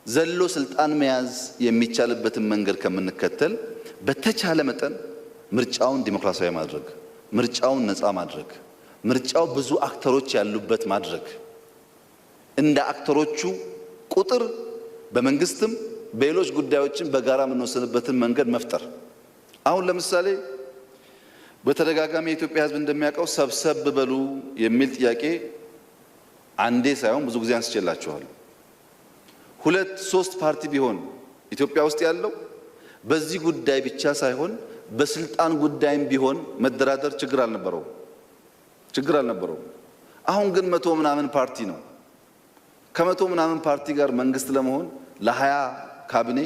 ዘሎ ስልጣን መያዝ የሚቻልበትን መንገድ ከምንከተል በተቻለ መጠን ምርጫውን ዲሞክራሲያዊ ማድረግ፣ ምርጫውን ነፃ ማድረግ፣ ምርጫው ብዙ አክተሮች ያሉበት ማድረግ፣ እንደ አክተሮቹ ቁጥር በመንግስትም በሌሎች ጉዳዮችን በጋራ የምንወሰንበትን መንገድ መፍጠር። አሁን ለምሳሌ በተደጋጋሚ የኢትዮጵያ ሕዝብ እንደሚያውቀው ሰብሰብ በሉ የሚል ጥያቄ አንዴ ሳይሆን ብዙ ጊዜ አንስቼላችኋለሁ። 2-3 ፓርቲ ቢሆን ኢትዮጵያ ውስጥ ያለው በዚህ ጉዳይ ብቻ ሳይሆን በስልጣን ጉዳይም ቢሆን መደራደር ችግር አልነበረውም። አሁን ግን 100 ምናምን ፓርቲ ነው። ከ100 ምናምን ፓርቲ ጋር መንግስት ለመሆን ለ20 ካቢኔ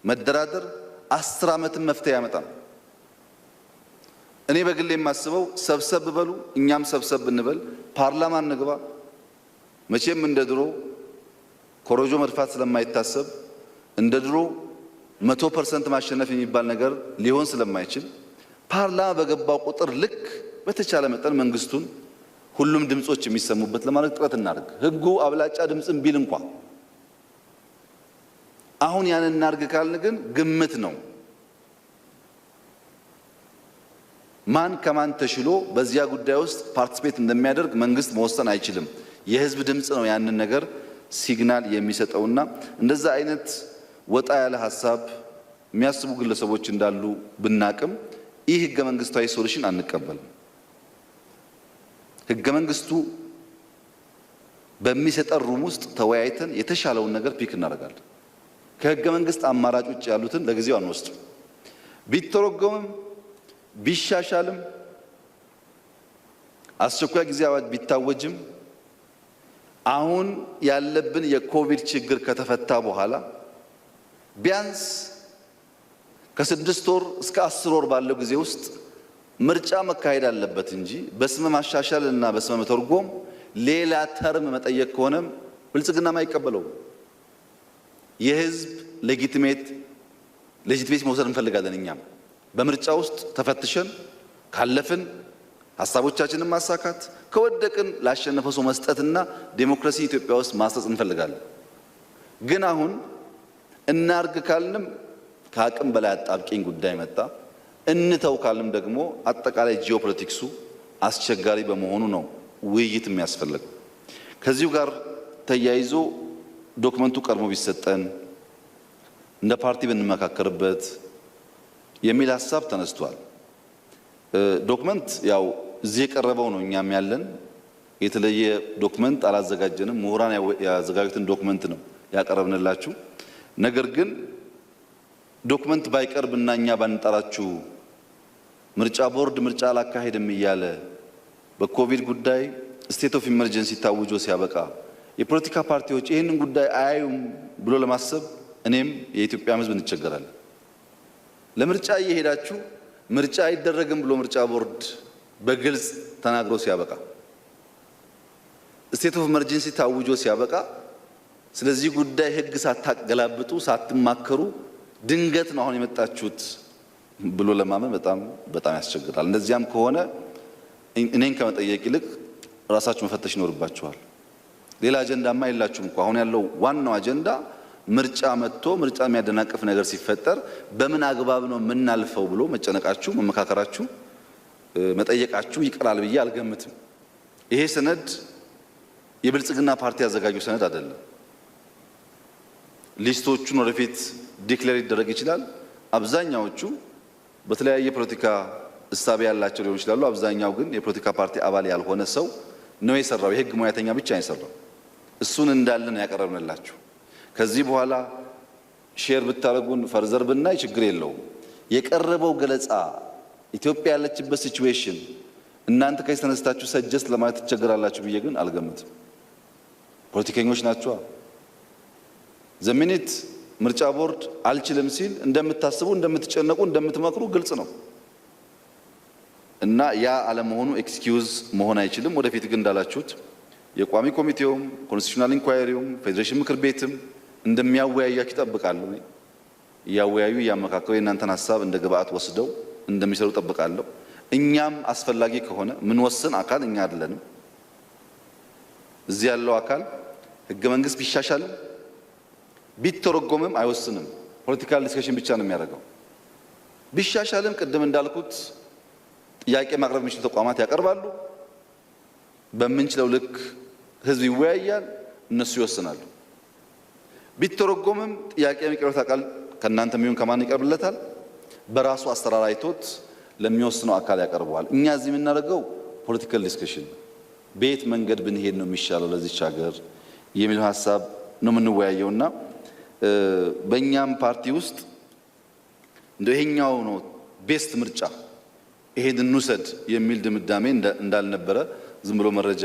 መደራደር 10 ዓመትን መፍትሄ ያመጣል። እኔ በግሌ የማስበው ሰብሰብ በሉ፣ እኛም ሰብሰብ እንበል፣ ፓርላማ እንግባ። መቼም እንደ ድሮ ኮሮጆ መድፋት ስለማይታሰብ እንደ ድሮ 100% ማሸነፍ የሚባል ነገር ሊሆን ስለማይችል ፓርላማ በገባው ቁጥር ልክ በተቻለ መጠን መንግስቱን ሁሉም ድምጾች የሚሰሙበት ለማድረግ ጥረት እናድርግ። ህጉ አብላጫ ድምጽን ቢል እንኳን አሁን ያንን እናድርግ ካልን ግን ግምት ነው። ማን ከማን ተሽሎ በዚያ ጉዳይ ውስጥ ፓርቲሲፔት እንደሚያደርግ መንግስት መወሰን አይችልም። የህዝብ ድምጽ ነው ያንን ነገር ሲግናል የሚሰጠውና እንደዛ አይነት ወጣ ያለ ሐሳብ የሚያስቡ ግለሰቦች እንዳሉ ብናቅም ይህ ህገ መንግስታዊ ሶሉሽን አንቀበልም። ህገ መንግስቱ በሚሰጠን ሩም ውስጥ ተወያይተን የተሻለውን ነገር ፒክ እናደርጋለን። ከህገ መንግስት አማራጭ ውጭ ያሉትን ለጊዜው አንወስድም። ቢተረጎምም ቢሻሻልም አስቸኳይ ጊዜ አዋጅ ቢታወጅም አሁን ያለብን የኮቪድ ችግር ከተፈታ በኋላ ቢያንስ ከ6 ወር እስከ 10 ወር ባለው ጊዜ ውስጥ ምርጫ መካሄድ አለበት እንጂ በስመ ማሻሻል እና በስመ መተርጎም ሌላ ተርም መጠየቅ ከሆነም ብልጽግናም አይቀበለው። የህዝብ ሌጂቲሜት መውሰድ እንፈልጋለን። እኛም በምርጫ ውስጥ ተፈትሸን ካለፍን ሐሳቦቻችንን ማሳካት፣ ከወደቅን ላሸነፈው ሰው መስጠትና ዲሞክራሲ ኢትዮጵያ ውስጥ ማስረጽ እንፈልጋለን። ግን አሁን እናርግ ካልንም ከአቅም በላይ አጣብቂኝ ጉዳይ መጣ። እንተው ካልንም ደግሞ አጠቃላይ ጂኦፖለቲክሱ አስቸጋሪ በመሆኑ ነው ውይይት የሚያስፈልገው። ከዚሁ ጋር ተያይዞ ዶክመንቱ ቀድሞ ቢሰጠን እንደ ፓርቲ ብንመካከርበት የሚል ሐሳብ ተነስቷል። ዶክመንት ያው እዚህ የቀረበው ነው እኛም ያለን የተለየ ዶክመንት አላዘጋጀንም። ምሁራን ያዘጋጁትን ዶክመንት ነው ያቀረብንላችሁ። ነገር ግን ዶክመንት ባይቀርብና እኛ ባንጠራችሁ ምርጫ ቦርድ ምርጫ አላካሄድም እያለ በኮቪድ ጉዳይ ስቴት ኦፍ ኢመርጀንሲ ታውጆ ሲያበቃ የፖለቲካ ፓርቲዎች ይህንን ጉዳይ አያዩም ብሎ ለማሰብ እኔም የኢትዮጵያ ሕዝብ እንቸገራለን። ለምርጫ እየሄዳችሁ ምርጫ አይደረግም ብሎ ምርጫ ቦርድ በግልጽ ተናግሮ ሲያበቃ ስቴት ኦፍ ኢመርጀንሲ ታውጆ ሲያበቃ ስለዚህ ጉዳይ ሕግ ሳታገላብጡ ሳትማከሩ ድንገት ነው አሁን የመጣችሁት ብሎ ለማመን በጣም ያስቸግራል። እንደዚያም ከሆነ እኔን ከመጠየቅ ይልቅ ራሳችሁ መፈተሽ ይኖርባችኋል። ሌላ አጀንዳማ የላችሁም እኮ። አሁን ያለው ዋናው አጀንዳ ምርጫ መጥቶ ምርጫ የሚያደናቅፍ ነገር ሲፈጠር በምን አግባብ ነው የምናልፈው ብሎ መጨነቃችሁ፣ መመካከራችሁ፣ መጠየቃችሁ ይቀራል ብዬ አልገምትም። ይሄ ሰነድ የብልጽግና ፓርቲ ያዘጋጀው ሰነድ አይደለም። ሊስቶቹን ወደፊት ዲክሌር ይደረግ ይችላል። አብዛኛዎቹ በተለያየ ፖለቲካ እሳቤ ያላቸው ሊሆኑ ይችላሉ። አብዛኛው ግን የፖለቲካ ፓርቲ አባል ያልሆነ ሰው ነው የሰራው። የህግ ሙያተኛ ብቻ ነው የሰራው። እሱን እንዳለ ነው ያቀረብንላችሁ። ከዚህ በኋላ ሼር ብታረጉን ፈርዘር ብናይ ችግር የለውም። የቀረበው ገለጻ ኢትዮጵያ ያለችበት ሲቹዌሽን እናንተ ከዚህ ተነስታችሁ ሰጀስት ለማለት ትቸገራላችሁ ብዬ ግን አልገምትም። ፖለቲከኞች ናቸው። ዘሚኒት ምርጫ ቦርድ አልችልም ሲል እንደምታስቡ፣ እንደምትጨነቁ፣ እንደምትመክሩ ግልጽ ነው እና ያ አለመሆኑ ኤክስኪዩዝ መሆን አይችልም። ወደፊት ግን እንዳላችሁት የቋሚ ኮሚቴውም ኮንስቲቱሽናል ኢንኳየሪውም ፌዴሬሽን ምክር ቤትም እንደሚያወያያችሁ እጠብቃለሁ። እያወያዩ እያመካከሩ የእናንተን ሀሳብ እንደ ግብአት ወስደው እንደሚሰሩ እጠብቃለሁ። እኛም አስፈላጊ ከሆነ ምን ወስን አካል እኛ አይደለንም። እዚህ ያለው አካል ህገ መንግስት ቢሻሻልም ቢተረጎምም አይወስንም። ፖለቲካል ዲስከሽን ብቻ ነው የሚያደርገው። ቢሻሻልም ቅድም እንዳልኩት ጥያቄ ማቅረብ የሚችሉ ተቋማት ያቀርባሉ። በምንችለው ልክ ህዝብ ይወያያል፣ እነሱ ይወስናሉ። ቢተረጎምም ጥያቄ የሚቀርብ አካል ከእናንተ የሚሆን ከማን ይቀርብለታል? በራሱ አሰራር አይቶት ለሚወስነው አካል ያቀርበዋል። እኛ እዚህ የምናደርገው ፖለቲካል ዲስከሽን በየት መንገድ ብንሄድ ነው የሚሻለው ለዚች ሀገር የሚለው ሀሳብ ነው የምንወያየውና በእኛም ፓርቲ ውስጥ እንደው ይሄኛው ነው ቤስት ምርጫ ይሄን እንውሰድ የሚል ድምዳሜ እንዳልነበረ ዝም ብሎ መረጃ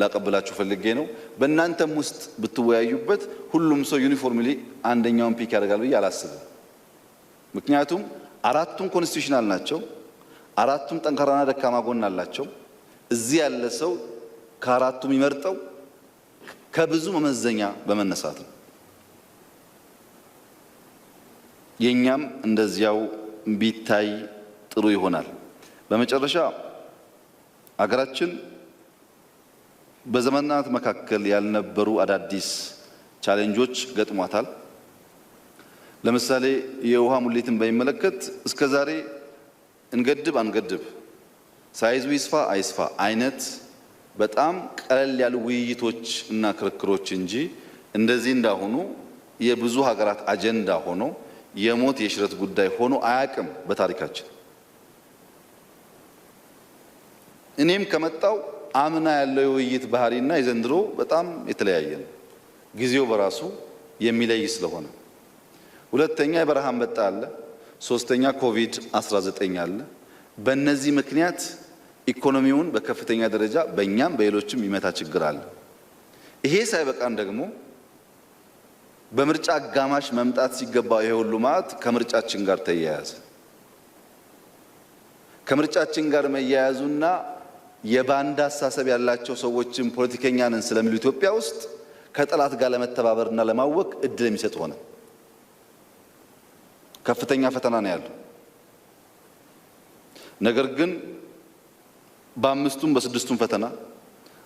ላቀብላችሁ ፈልጌ ነው። በእናንተም ውስጥ ብትወያዩበት ሁሉም ሰው ዩኒፎርምሊ አንደኛውን ፒክ ያደርጋል ብዬ አላስብም። ምክንያቱም አራቱም ኮንስቲቱሽናል ናቸው። አራቱም ጠንካራና ደካማ ጎን አላቸው። እዚህ ያለ ሰው ከአራቱም የሚመርጠው ከብዙ መመዘኛ በመነሳት ነው። የኛም እንደዚያው ቢታይ ጥሩ ይሆናል። በመጨረሻ አገራችን በዘመናት መካከል ያልነበሩ አዳዲስ ቻሌንጆች ገጥሟታል። ለምሳሌ የውሃ ሙሌትን በሚመለከት እስከዛሬ እንገድብ አንገድብ፣ ሳይዙ ይስፋ አይስፋ አይነት በጣም ቀለል ያሉ ውይይቶች እና ክርክሮች እንጂ እንደዚህ እንዳሁኑ የብዙ ሀገራት አጀንዳ ሆኖ የሞት የሽረት ጉዳይ ሆኖ አያውቅም በታሪካችን። እኔም ከመጣው አምና ያለው የውይይት ባህሪና የዘንድሮ በጣም የተለያየ ነው። ጊዜው በራሱ የሚለይ ስለሆነ፣ ሁለተኛ የበረሃ አንበጣ አለ፣ ሶስተኛ ኮቪድ-19 አለ። በእነዚህ ምክንያት ኢኮኖሚውን በከፍተኛ ደረጃ በእኛም በሌሎችም ይመታ ችግር አለ። ይሄ ሳይበቃን ደግሞ በምርጫ አጋማሽ መምጣት ሲገባው ይሄ ሁሉ ማለት ከምርጫችን ጋር ተያያዘ። ከምርጫችን ጋር መያያዙና የባንዳ አሳሰብ ያላቸው ሰዎችን ፖለቲከኛ ነን ስለሚሉ ኢትዮጵያ ውስጥ ከጠላት ጋር ለመተባበርና ለማወቅ እድል የሚሰጥ ሆነ። ከፍተኛ ፈተና ነው ያለው። ነገር ግን በአምስቱም በስድስቱም ፈተና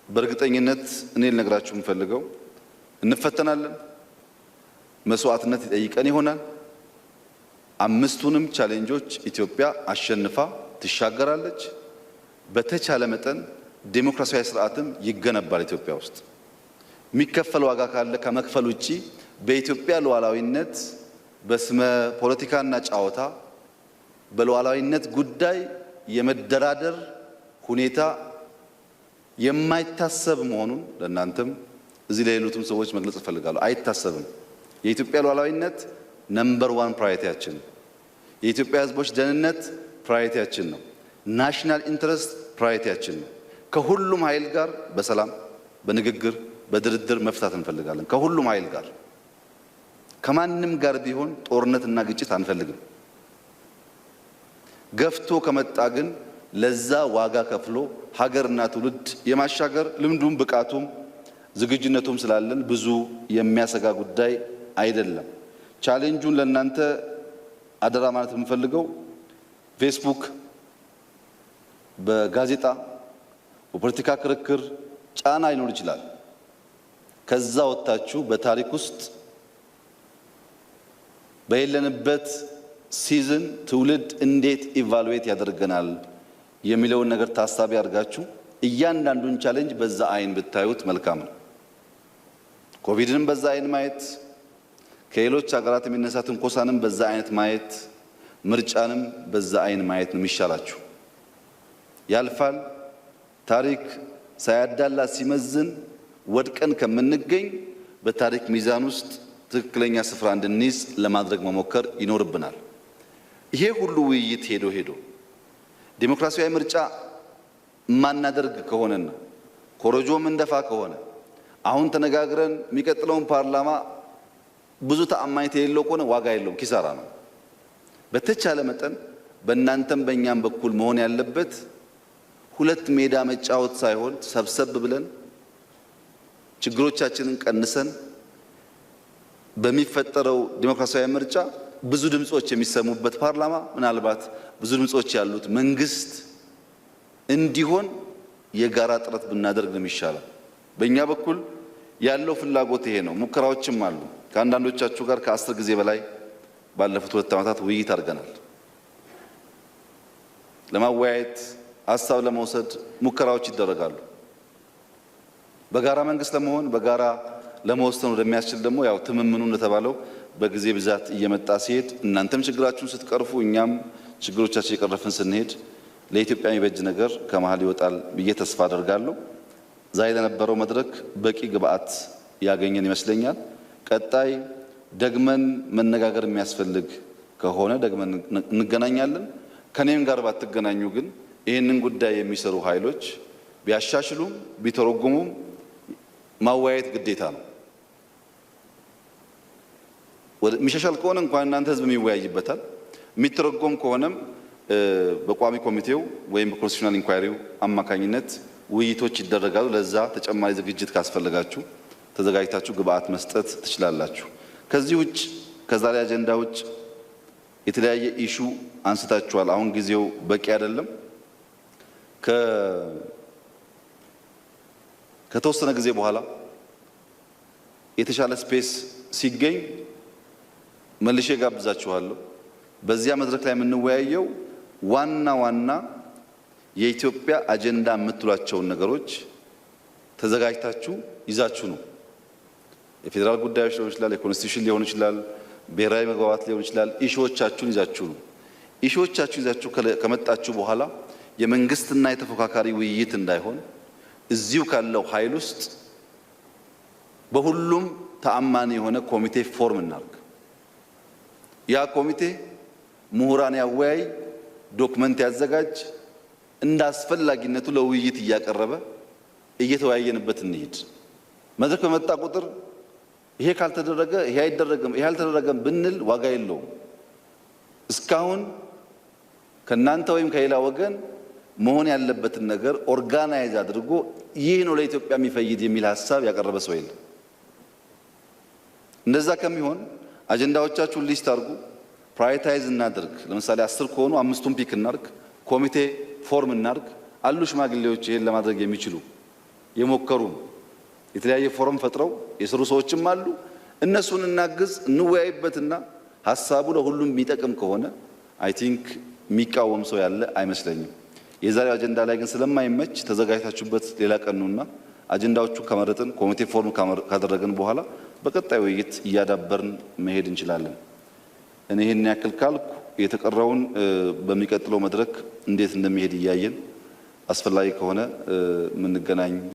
በእርግጠኝነት እኔ ልነግራችሁ የምፈልገው እንፈተናለን። መስዋዕትነት ይጠይቀን ይሆናል። አምስቱንም ቻሌንጆች ኢትዮጵያ አሸንፋ ትሻገራለች። በተቻለ መጠን ዴሞክራሲያዊ ስርዓትም ይገነባል። ኢትዮጵያ ውስጥ የሚከፈል ዋጋ ካለ ከመክፈል ውጪ በኢትዮጵያ ሉዓላዊነት በስመ ፖለቲካና ጫወታ በሉዓላዊነት ጉዳይ የመደራደር ሁኔታ የማይታሰብ መሆኑን ለእናንተም እዚህ ላይ ያሉትም ሰዎች መግለጽ እፈልጋለሁ። አይታሰብም። የኢትዮጵያ ሉዓላዊነት ነምበር 1 ፕራዮሪቲያችን ነው። የኢትዮጵያ ሕዝቦች ደህንነት ፕራዮሪቲያችን ነው። ናሽናል ኢንተረስት ፕራዮሪቲያችን ነው። ከሁሉም ኃይል ጋር በሰላም በንግግር በድርድር መፍታት እንፈልጋለን። ከሁሉም ኃይል ጋር ከማንም ጋር ቢሆን ጦርነትና ግጭት አንፈልግም። ገፍቶ ከመጣ ግን ለዛ ዋጋ ከፍሎ ሀገርና ትውልድ የማሻገር ልምዱም ብቃቱም ዝግጁነቱም ስላለን ብዙ የሚያሰጋ ጉዳይ አይደለም። ቻሌንጁን ለእናንተ አደራ ማለት የምፈልገው ፌስቡክ፣ በጋዜጣ በፖለቲካ ክርክር ጫና ሊኖር ይችላል። ከዛ ወጣችሁ በታሪክ ውስጥ በየለንበት ሲዝን ትውልድ እንዴት ኢቫሉዌት ያደርገናል የሚለውን ነገር ታሳቢ አድርጋችሁ እያንዳንዱን ቻሌንጅ በዛ አይን ብታዩት መልካም ነው። ኮቪድንም በዛ አይን ማየት፣ ከሌሎች ሀገራት የሚነሳ ትንኮሳንም በዛ አይነት ማየት፣ ምርጫንም በዛ አይን ማየት ነው የሚሻላችሁ። ያልፋል። ታሪክ ሳያዳላ ሲመዝን ወድቀን ከምንገኝ በታሪክ ሚዛን ውስጥ ትክክለኛ ስፍራ እንድንይዝ ለማድረግ መሞከር ይኖርብናል። ይሄ ሁሉ ውይይት ሄዶ ዲሞክራሲያዊ ምርጫ ማናደርግ ከሆነና ኮረጆም እንደፋ ከሆነ አሁን ተነጋግረን የሚቀጥለውን ፓርላማ ብዙ ተአማኝነት የሌለው ከሆነ ዋጋ የለውም፣ ኪሳራ ነው። በተቻለ መጠን በእናንተም በእኛም በኩል መሆን ያለበት ሁለት ሜዳ መጫወት ሳይሆን ሰብሰብ ብለን ችግሮቻችንን ቀንሰን በሚፈጠረው ዲሞክራሲያዊ ምርጫ ብዙ ድምጾች የሚሰሙበት ፓርላማ፣ ምናልባት ብዙ ድምጾች ያሉት መንግስት እንዲሆን የጋራ ጥረት ብናደርግ ነው የሚሻለው። በእኛ በኩል ያለው ፍላጎት ይሄ ነው። ሙከራዎችም አሉ። ከአንዳንዶቻችሁ ጋር ከ10 ጊዜ በላይ ባለፉት 2 ዓመታት ውይይት አድርገናል። ለማወያየት ሀሳብ ለመውሰድ ሙከራዎች ይደረጋሉ። በጋራ መንግስት ለመሆን በጋራ ለመወሰን ወደሚያስችል ደግሞ ያው ትምምኑ እንደተባለው በጊዜ ብዛት እየመጣ ሲሄድ እናንተም ችግራችሁን ስትቀርፉ እኛም ችግሮቻችን እየቀረፍን ስንሄድ ለኢትዮጵያ የሚበጅ ነገር ከመሃል ይወጣል ብዬ ተስፋ አደርጋለሁ። ዛሬ ለነበረው መድረክ በቂ ግብአት ያገኘን ይመስለኛል። ቀጣይ ደግመን መነጋገር የሚያስፈልግ ከሆነ ደግመን እንገናኛለን። ከኔም ጋር ባትገናኙ ግን ይህንን ጉዳይ የሚሰሩ ኃይሎች ቢያሻሽሉም ቢተረጉሙም ማወያየት ግዴታ ነው። የሚሻሻል ከሆነ እንኳን እናንተ ህዝብ የሚወያይበታል። የሚተረጎም ከሆነም በቋሚ ኮሚቴው ወይም በኮንስቲቱሽናል ኢንኳይሪው አማካኝነት ውይይቶች ይደረጋሉ። ለዛ ተጨማሪ ዝግጅት ካስፈልጋችሁ ተዘጋጅታችሁ ግብአት መስጠት ትችላላችሁ። ከዚህ ውጭ ከዛሬ አጀንዳ ውጭ የተለያየ ኢሹ አንስታችኋል። አሁን ጊዜው በቂ አይደለም። ከተወሰነ ጊዜ በኋላ የተሻለ ስፔስ ሲገኝ መልሼ ጋብዛችኋለሁ። በዚያ መድረክ ላይ የምንወያየው ዋና የኢትዮጵያ አጀንዳ የምትሏቸውን ነገሮች ተዘጋጅታችሁ ይዛችሁ ነው። የፌዴራል ጉዳዮች ሊሆን ይችላል፣ የኮንስቲቱሽን ሊሆን ይችላል፣ ብሔራዊ መግባባት ሊሆን ይችላል። ኢሹዎቻችሁን ይዛችሁ ነው። ኢሹዎቻችሁ ይዛችሁ ከመጣችሁ በኋላ የመንግስትና የተፎካካሪ ውይይት እንዳይሆን እዚሁ ካለው ኃይል ውስጥ በሁሉም ተአማኒ የሆነ ኮሚቴ ፎርም እናርግ። ያ ኮሚቴ ምሁራን ያወያይ፣ ዶክመንት ያዘጋጅ፣ እንደ አስፈላጊነቱ ለውይይት እያቀረበ እየተወያየንበት እንሂድ። መድረክ በመጣ ቁጥር ይሄ ካልተደረገ ይሄ አይደረግም ይሄ አልተደረገም ብንል ዋጋ የለውም። እስካሁን ከናንተ ወይም ከሌላ ወገን መሆን ያለበትን ነገር ኦርጋናይዝ አድርጎ ይህ ነው ለኢትዮጵያ የሚፈይድ የሚል ሐሳብ ያቀረበ ሰው የለም። እንደዛ ከሚሆን አጀንዳዎቻችሁን ሊስት አድርጉ፣ ፕራዮሪታይዝ እናድርግ። ለምሳሌ 10 ከሆኑ 5ቱን ፒክ እናድርግ፣ ኮሚቴ ፎርም እናድርግ። አሉ ሽማግሌዎች ይሄን ለማድረግ የሚችሉ የሞከሩ የተለያየ ፎረም ፈጥረው የሰሩ ሰዎችም አሉ። እነሱን እናግዝ፣ እንወያይበትና ሐሳቡ ለሁሉም የሚጠቅም ከሆነ አይ ቲንክ የሚቃወም ሰው ያለ አይመስለኝም። የዛሬው አጀንዳ ላይ ግን ስለማይመች ተዘጋጅታችሁበት ሌላ ቀኑና አጀንዳዎቹ ከመረጥን ኮሚቴ ፎርም ካደረግን በኋላ በቀጣይ ውይይት እያዳበርን መሄድ እንችላለን። እኔ ይሄን ያክል ካልኩ የተቀረውን በሚቀጥለው መድረክ እንዴት እንደሚሄድ እያየን አስፈላጊ ከሆነ የምንገናኝ